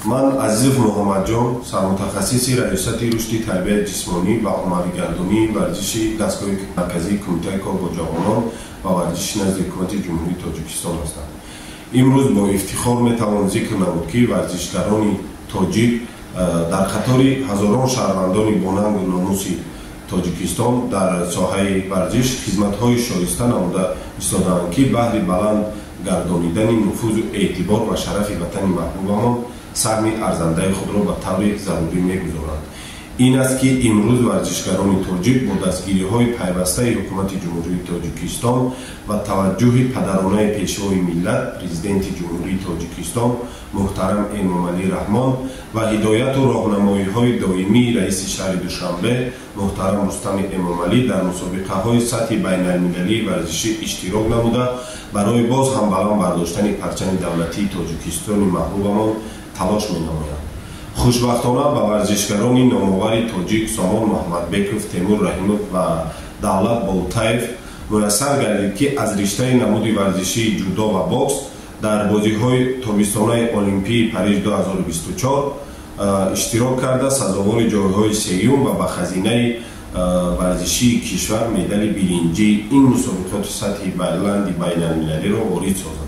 من عزیز محمدجان سرمتخصص ریاست رشد تربیت جسمانی و عملگردانی ورزش دستگاه مرکزی کمیته کار با جوانان و ورزش نزد حکومت جمهوری تاجیکستان هستم. امروز با افتخار میتوان ذکر نمود که ورزشکاران تاجیک در قطار هزاران شهروندان باننگ و ناموسی تاجیکستان در ساحه ورزش خدمت‌های شایسته نموده ایستاده‌اند که بهر بلند گردانیدن نفوذ و اعتبار و شرف وطن محبوبمان سهم ارزنده خود را به طور ضروری می‌گذارند. این است که امروز ورزشکاران تاجیک با دستگیری‌های پیوسته حکومت جمهوری تاجیکستان و توجه پدرانه پیشوای ملت پرزیدنت جمهوری تاجیکستان محترم امامعلی رحمان و هدایت و راهنمایی‌های دائمی رئیس شهر دوشنبه محترم رستم امامعلی در مسابقه‌های سطح بین‌المللی ورزشی اشتراک نموده برای باز هم بلند برداشتن پرچم دولتی تاجیکستان محبوبمان تلاش می‌نمایند. خوشبختانه به ورزشکاران نامآور تاجیک سامان محمدبکов، تیمور رحیمov و دولت باوتاев میسر گردید که از رشته نمود ورزشی جودو و باکس در بازی‌های تابستانه المپیک پاریژ 2024 اشتراک کرده سزاوار جایهای سوم و به خزینه ورزشی کشور مدال برنجی این مسابقات سطح بلند بین‌المللی را وارد سازند.